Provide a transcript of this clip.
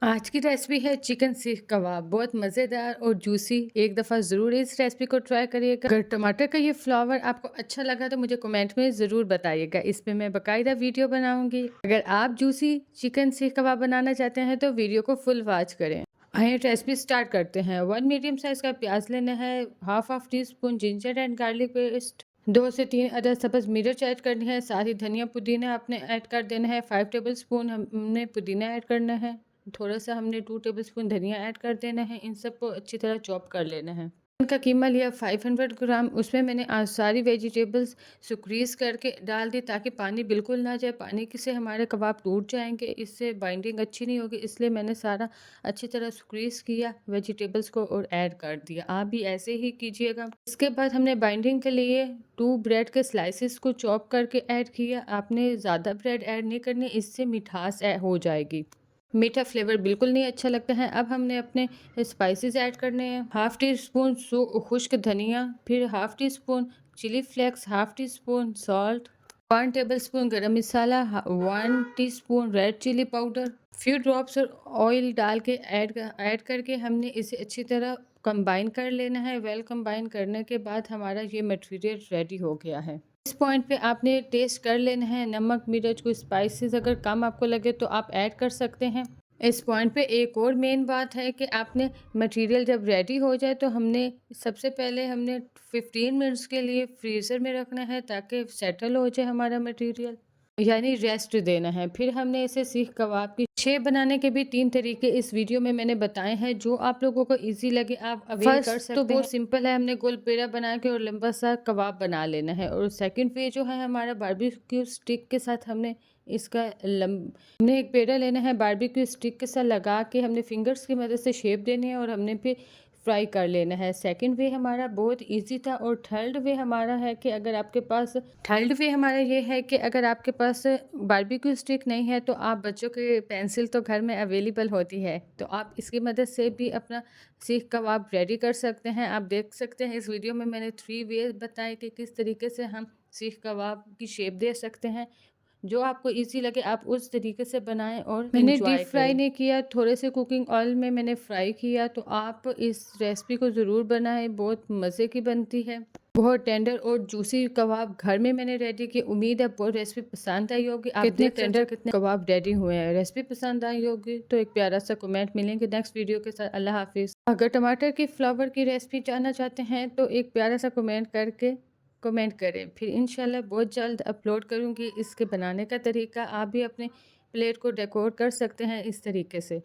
आज की रेसिपी है चिकन सीख कबाब। बहुत मज़ेदार और जूसी। एक दफ़ा ज़रूर इस रेसिपी को ट्राई करिएगा। अगर टमाटर का ये फ्लेवर आपको अच्छा लगा तो मुझे कमेंट में ज़रूर बताइएगा। इस पे मैं बाकायदा वीडियो बनाऊंगी। अगर आप जूसी चिकन सीख कबाब बनाना चाहते हैं तो वीडियो को फुल वॉच करें। आइए रेसिपी स्टार्ट करते हैं। 1 मीडियम साइज़ का प्याज लेना है, half tea spoon ginger and garlic paste, 2 से 3 अदद सब्ज़ मिर्च ऐड करनी है। साथ ही धनिया पुदीना आपने ऐड कर देना है। 5 टेबल स्पून हमने पुदीना ऐड करना है। थोड़ा सा हमने 2 टेबलस्पून धनिया ऐड कर देना है। इन सबको अच्छी तरह चॉप कर लेना है। का कीमा लिया 500 ग्राम। उसमें मैंने आज सारी वेजिटेबल्स सुक्रीज करके डाल दी ताकि पानी बिल्कुल ना जाए। पानी से हमारे कबाब टूट जाएंगे, इससे बाइंडिंग अच्छी नहीं होगी। इसलिए मैंने सारा अच्छी तरह सुक्रीज किया वेजिटेबल्स को और ऐड कर दिया। आप भी ऐसे ही कीजिएगा। इसके बाद हमने बाइंडिंग के लिए 2 ब्रेड के स्लाइसिस को चॉप करके ऐड किया। आपने ज़्यादा ब्रेड ऐड नहीं करनी, इससे मिठास हो जाएगी। मीठा फ्लेवर बिल्कुल नहीं अच्छा लगता है। अब हमने अपने स्पाइसेस ऐड करने हैं। हाफ़ टी स्पून खुश्क धनिया, फिर half tea spoon chilli flakes, half tea spoon salt, 1 table spoon garam masala, 1 teaspoon red chilli powder, few drops oil डाल के ऐड करके हमने इसे अच्छी तरह कंबाइन कर लेना है। वेल कंबाइन करने के बाद हमारा ये मटेरियल रेडी हो गया है। इस पॉइंट पे आपने टेस्ट कर लेना है। नमक मिर्च को स्पाइसेस अगर कम आपको लगे तो आप ऐड कर सकते हैं। इस पॉइंट पे एक और मेन बात है कि आपने मटेरियल जब रेडी हो जाए तो हमने सबसे पहले 15 मिनट्स के लिए फ्रीज़र में रखना है ताकि सेटल हो जाए हमारा मटेरियल, यानी रेस्ट देना है। फिर हमने इसे सीख कबाब की शेप बनाने के भी 3 तरीके इस वीडियो में मैंने बताए हैं। जो आप लोगों को इजी लगे आप अवेल कर सकते हैं। तो बहुत सिंपल है, हमने गोल पेड़ा बना के और लंबा सा कबाब बना लेना है। और सेकंड वे जो है हमारा बारबेक्यू स्टिक के साथ हमने हमने एक पेड़ा लेना है, बारबेक्यू स्टिक के साथ लगा के हमने फिंगर्स की मदद से शेप देनी है और हमने फिर फ्राई कर लेना है। सेकंड वे हमारा बहुत इजी था। और थर्ड वे हमारा है कि अगर आपके पास थर्ड वे हमारा ये है कि अगर आपके पास बारबेक्यू स्टिक नहीं है तो आप बच्चों के पेंसिल तो घर में अवेलेबल होती है, तो आप इसकी मदद से भी अपना सीख कबाब रेडी कर सकते हैं। आप देख सकते हैं इस वीडियो में मैंने 3 वे बताए कि किस तरीके से हम सीख कबाब की शेप दे सकते हैं। जो आपको इजी लगे आप उस तरीके से बनाएं। और मैंने डीप फ्राई नहीं किया, थोड़े से कुकिंग ऑयल में मैंने फ्राई किया। तो आप इस रेसिपी को ज़रूर बनाएं, बहुत मज़े की बनती है। बहुत टेंडर और जूसी कबाब घर में मैंने रेडी की। उम्मीद है बहुत रेसिपी पसंद आई होगी। आप कितने टेंडर कितने कबाब रेडी हुए हैं। रेसिपी पसंद आई होगी तो एक प्यारा सा कमेंट मिलेंगे नेक्स्ट वीडियो के साथ। अल्लाह हाफिज़। अगर टमाटर की फ्लावर की रेसिपी जानना चाहते हैं तो एक प्यारा सा कमेंट करें। फिर इंशाल्लाह बहुत जल्द अपलोड करूँगी इसके बनाने का तरीका। आप भी अपने प्लेट को डेकोर कर सकते हैं इस तरीके से।